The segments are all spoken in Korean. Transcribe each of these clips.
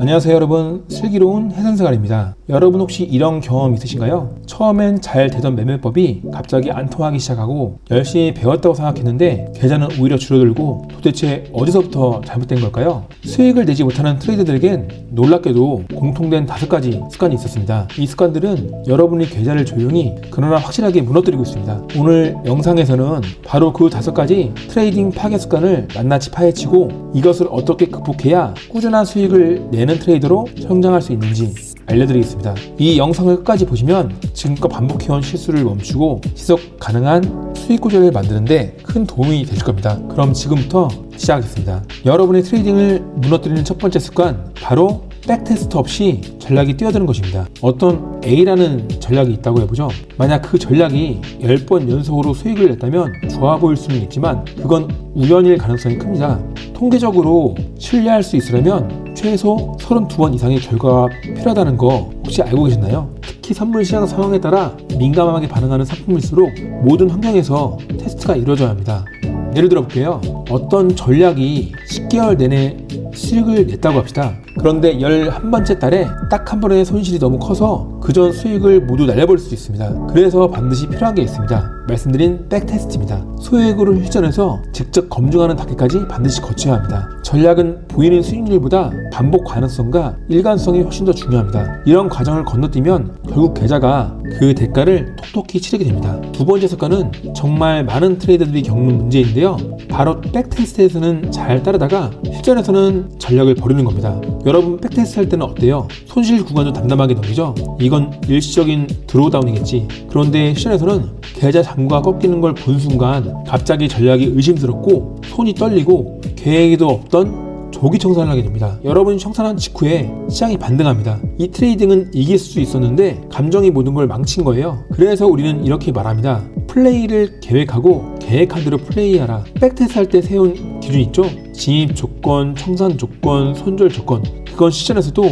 안녕하세요 여러분, 슬기로운 해선생활입니다. 여러분 혹시 이런 경험 있으신가요? 처음엔 잘 되던 매매법이 갑자기 안 통하기 시작하고 열심히 배웠다고 생각했는데 계좌는 오히려 줄어들고 도대체 어디서부터 잘못된 걸까요? 수익을 내지 못하는 트레이더들에겐 놀랍게도 공통된 5가지 습관이 있었습니다. 이 습관들은 여러분의 계좌를 조용히 그러나 확실하게 무너뜨리고 있습니다. 오늘 영상에서는 바로 그 5가지 트레이딩 파괴 습관을 낱낱이 파헤치고 이것을 어떻게 극복해야 꾸준한 수익을 내는 트레이더로 성장할 수 있는지 알려드리겠습니다. 이 영상을 끝까지 보시면 지금껏 반복해온 실수를 멈추고 지속 가능한 수익 구조를 만드는데 큰 도움이 되실 겁니다. 그럼 지금부터 시작하겠습니다. 여러분의 트레이딩을 무너뜨리는 첫 번째 습관, 바로 백테스트 없이 전략이 뛰어드는 것입니다. 어떤 A라는 전략이 있다고 해보죠. 만약 그 전략이 10번 연속으로 수익을 냈다면 좋아 보일 수는 있지만 그건 우연일 가능성이 큽니다. 통계적으로 신뢰할 수 있으려면 최소 32번 이상의 결과가 필요하다는 거 혹시 알고 계셨나요? 특히 선물 시장 상황에 따라 민감하게 반응하는 상품일수록 모든 환경에서 테스트가 이루어져야 합니다. 예를 들어 볼게요. 어떤 전략이 10개월 내내 수익을 냈다고 합시다. 그런데 11번째 달에 딱 한 번의 손실이 너무 커서 그전 수익을 모두 날려버릴 수 있습니다. 그래서 반드시 필요한 게 있습니다. 말씀드린 백테스트입니다. 소액으로 휴전해서 직접 검증하는 단계까지 반드시 거쳐야 합니다. 전략은 보이는 수익률보다 반복 가능성과 일관성이 훨씬 더 중요합니다. 이런 과정을 건너뛰면 결국 계좌가 그 대가를 톡톡히 치르게 됩니다. 두 번째 습관은 정말 많은 트레이더들이 겪는 문제인데요. 바로 백테스트에서는 잘 따르다가 휴전에서는 전략을 버리는 겁니다. 여러분 백테스트 할 때는 어때요? 손실 구간도 담담하게 넘기죠? 이건 일시적인 드로우다운이겠지. 그런데 휴전에서는 계좌 잔고가 꺾이는 걸 본 순간 갑자기 전략이 의심스럽고 손이 떨리고 계획에도 없던 조기 청산을 하게 됩니다. 여러분이 청산한 직후에 시장이 반등합니다. 이 트레이딩은 이길 수 있었는데 감정이 모든 걸 망친 거예요. 그래서 우리는 이렇게 말합니다. 플레이를 계획하고 계획한 대로 플레이하라. 백테스트 할 때 세운 기준 있죠? 진입 조건, 청산 조건, 손절 조건, 그건 시전에서도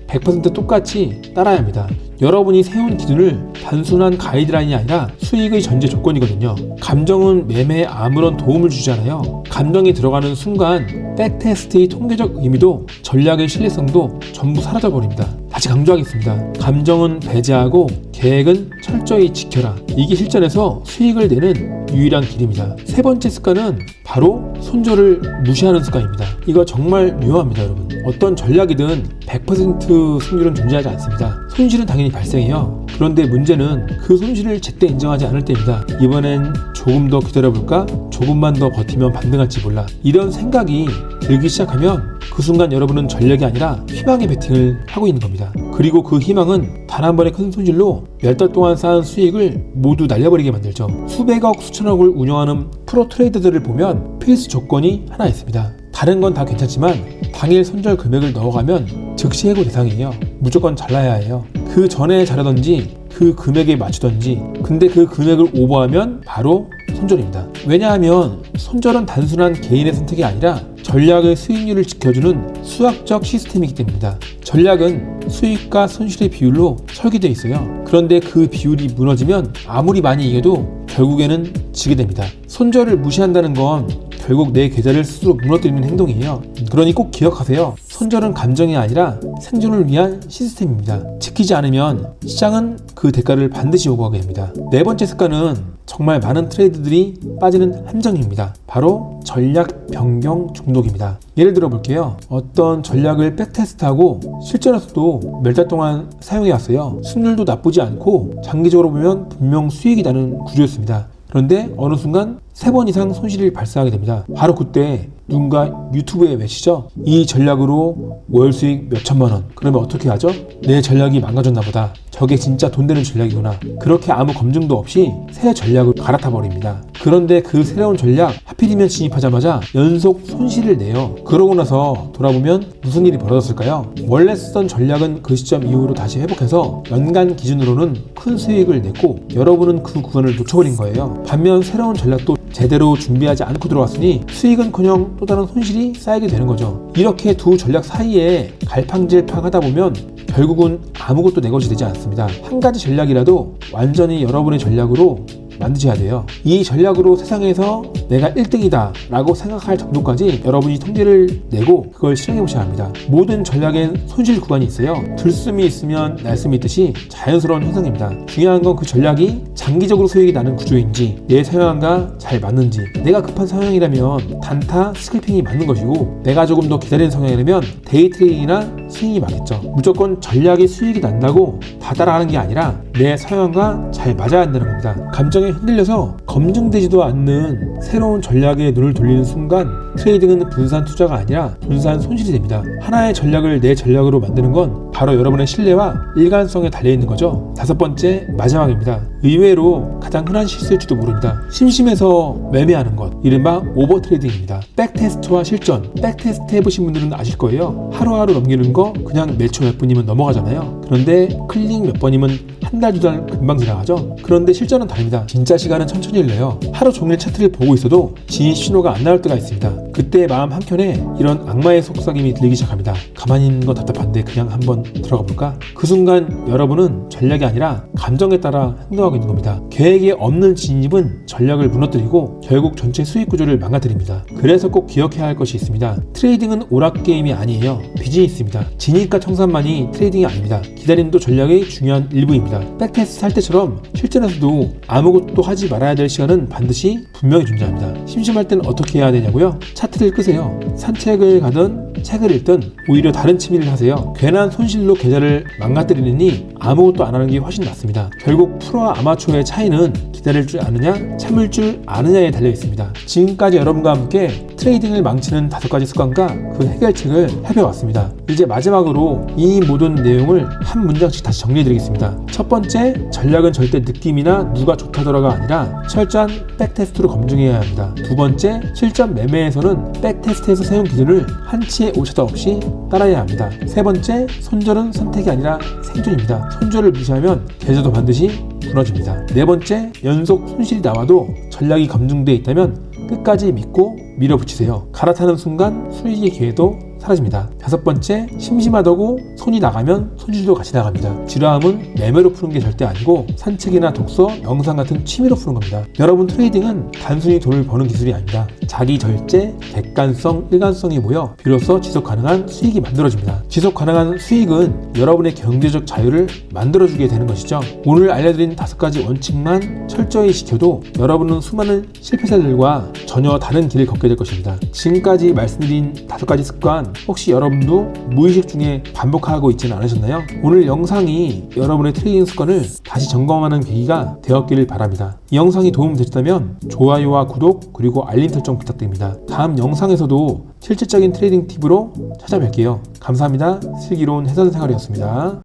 100% 똑같이 따라야 합니다. 여러분이 세운 기준을 단순한 가이드라인이 아니라 수익의 전제 조건이거든요. 감정은 매매에 아무런 도움을 주지 않아요. 감정이 들어가는 순간 백테스트의 통계적 의미도 전략의 신뢰성도 전부 사라져버립니다. 다시 강조하겠습니다. 감정은 배제하고 계획은 철저히 지켜라. 이게 실전에서 수익을 내는 유일한 길입니다. 세 번째 습관은 바로 손절을 무시하는 습관입니다. 이거 정말 유효합니다, 여러분. 어떤 전략이든 100% 승률은 존재하지 않습니다. 손실은 당연히 발생해요. 그런데 문제는 그 손실을 제때 인정하지 않을 때입니다. 이번엔 조금 더 기다려볼까? 조금만 더 버티면 반등할지 몰라. 이런 생각이 들기 시작하면 그 순간 여러분은 전략이 아니라 희망의 베팅을 하고 있는 겁니다. 그리고 그 희망은 단 한 번의 큰 손실로 몇 달 동안 쌓은 수익을 모두 날려버리게 만들죠. 수백억, 수천억을 운영하는 프로 트레이더들을 보면 필수 조건이 하나 있습니다. 다른 건 다 괜찮지만 당일 손절 금액을 넣어가면 즉시 해고 대상이에요. 무조건 잘라야 해요. 그 전에 잘하던지 그 금액에 맞추던지, 근데 그 금액을 오버하면 바로 손절입니다. 왜냐하면 손절은 단순한 개인의 선택이 아니라 전략의 수익률을 지켜주는 수학적 시스템이기 때문입니다. 전략은 수익과 손실의 비율로 설계되어 있어요. 그런데 그 비율이 무너지면 아무리 많이 이겨도 결국에는 지게 됩니다. 손절을 무시한다는 건 결국 내 계좌를 스스로 무너뜨리는 행동이에요. 그러니 꼭 기억하세요. 손절은 감정이 아니라 생존을 위한 시스템입니다. 지키지 않으면 시장은 그 대가를 반드시 요구하게 됩니다. 네 번째 습관은 정말 많은 트레이더들이 빠지는 함정입니다. 바로 전략 변경 중독입니다. 예를 들어 볼게요. 어떤 전략을 백테스트하고 실전에서도 몇 달 동안 사용해 왔어요. 승률도 나쁘지 않고 장기적으로 보면 분명 수익이 나는 구조였습니다. 그런데 어느 순간 3번 이상 손실이 발생하게 됩니다. 바로 그때 누군가 유튜브에 외치죠. 이 전략으로 월 수익 몇 천만 원. 그러면 어떻게 하죠? 내 전략이 망가졌나 보다. 저게 진짜 돈 되는 전략이구나. 그렇게 아무 검증도 없이 새 전략을 갈아타 버립니다. 그런데 그 새로운 전략 하필이면 진입하자마자 연속 손실을 내요. 그러고 나서 돌아보면 무슨 일이 벌어졌을까요? 원래 쓰던 전략은 그 시점 이후로 다시 회복해서 연간 기준으로는 큰 수익을 냈고 여러분은 그 구간을 놓쳐버린 거예요. 반면 새로운 전략도 제대로 준비하지 않고 들어왔으니 수익은커녕 또 다른 손실이 쌓이게 되는 거죠. 이렇게 두 전략 사이에 갈팡질팡하다 보면 결국은 아무것도 내 것이 되지 않습니다. 한 가지 전략이라도 완전히 여러분의 전략으로 만드셔야 돼요. 이 전략으로 세상에서 내가 1등이다 라고 생각할 정도까지 여러분이 통계를 내고 그걸 실행해 보셔야 합니다. 모든 전략엔 손실 구간이 있어요. 들숨이 있으면 날숨이 있듯이 자연스러운 현상입니다. 중요한 건 그 전략이 장기적으로 수익이 나는 구조인지, 내 성향과 잘 맞는지. 내가 급한 성향이라면 단타, 스클핑이 맞는 것이고, 내가 조금 더 기다리는 성향이라면 데이 트레이딩이나 스윙이 맞겠죠. 무조건 전략이 수익이 난다고 다 따라가는 게 아니라 내 성향과 잘 맞아야 한다는 겁니다. 감정에 흔들려서 검증되지도 않는 새로운 전략에 눈을 돌리는 순간 트레이딩은 분산 투자가 아니라 분산 손실이 됩니다. 하나의 전략을 내 전략으로 만드는 건 바로 여러분의 신뢰와 일관성에 달려있는 거죠. 5번째, 마지막입니다. 의외로 가장 흔한 실수일지도 모릅니다. 심심해서 매매하는 것, 이른바 오버 트레이딩입니다. 백테스트와 실전, 백테스트 해보신 분들은 아실 거예요. 하루하루 넘기는 거 그냥 몇 초 몇 분이면 넘어가잖아요. 그런데 클릭 몇 번이면 한 달, 두 달 금방 지나가죠? 그런데 실전은 다릅니다. 진짜 시간은 천천히 흘러요. 하루 종일 차트를 보고 있어도 진입 신호가 안 나올 때가 있습니다. 그때 마음 한켠에 이런 악마의 속삭임이 들리기 시작합니다. 가만히 있는 건 답답한데 그냥 한번 들어가 볼까? 그 순간 여러분은 전략이 아니라 감정에 따라 행동하고 있는 겁니다. 계획에 없는 진입은 전략을 무너뜨리고 결국 전체 수익 구조를 망가뜨립니다. 그래서 꼭 기억해야 할 것이 있습니다. 트레이딩은 오락게임이 아니에요. 비즈니스입니다. 진입과 청산만이 트레이딩이 아닙니다. 기다림도 전략의 중요한 일부입니다. 백테스트 할 때처럼 실전에서도 아무것도 하지 말아야 될 시간은 반드시 분명히 존재합니다. 심심할 땐 어떻게 해야 되냐고요? 차트를 끄세요. 산책을 가든 책을 읽든 오히려 다른 취미를 하세요. 괜한 손실로 계좌를 망가뜨리느니 아무것도 안 하는 게 훨씬 낫습니다. 결국 프로와 아마추어의 차이는 기다릴 줄 아느냐, 참을 줄 아느냐에 달려 있습니다. 지금까지 여러분과 함께 트레이딩을 망치는 5가지 습관과 그 해결책을 살펴봤습니다. 이제 마지막으로 이 모든 내용을 한 문장씩 다시 정리해드리겠습니다. 첫 번째, 전략은 절대 느낌이나 누가 좋다더라가 아니라 철저한 백테스트로 검증해야 합니다. 두 번째, 실전 매매에서는 백테스트에서 세운 기준을 한치의 오차도 없이 따라야 합니다. 세 번째, 손절은 선택이 아니라 생존입니다. 손절을 무시하면 계좌도 반드시 무너집니다. 네 번째, 연속 손실이 나와도 전략이 검증되어 있다면 끝까지 믿고 밀어붙이세요. 갈아타는 순간 수익의 기회도 사라집니다. 5번째, 심심하다고 손이 나가면 손실도 같이 나갑니다. 지루함은 매매로 푸는 게 절대 아니고 산책이나 독서, 영상 같은 취미로 푸는 겁니다. 여러분, 트레이딩은 단순히 돈을 버는 기술이 아닙니다. 자기 절제, 객관성, 일관성이 모여 비로소 지속 가능한 수익이 만들어집니다. 지속 가능한 수익은 여러분의 경제적 자유를 만들어주게 되는 것이죠. 오늘 알려드린 5가지 원칙만 철저히 지켜도 여러분은 수많은 실패자들과 전혀 다른 길을 걷게 될 것입니다. 지금까지 말씀드린 5가지 습관, 혹시 여러분도 무의식 중에 반복하고 있지는 않으셨나요? 오늘 영상이 여러분의 트레이딩 습관을 다시 점검하는 계기가 되었기를 바랍니다. 이 영상이 도움 되셨다면 좋아요와 구독, 그리고 알림 설정 부탁드립니다. 다음 영상에서도 실질적인 트레이딩 팁으로 찾아뵐게요. 감사합니다. 슬기로운 해선생활이었습니다.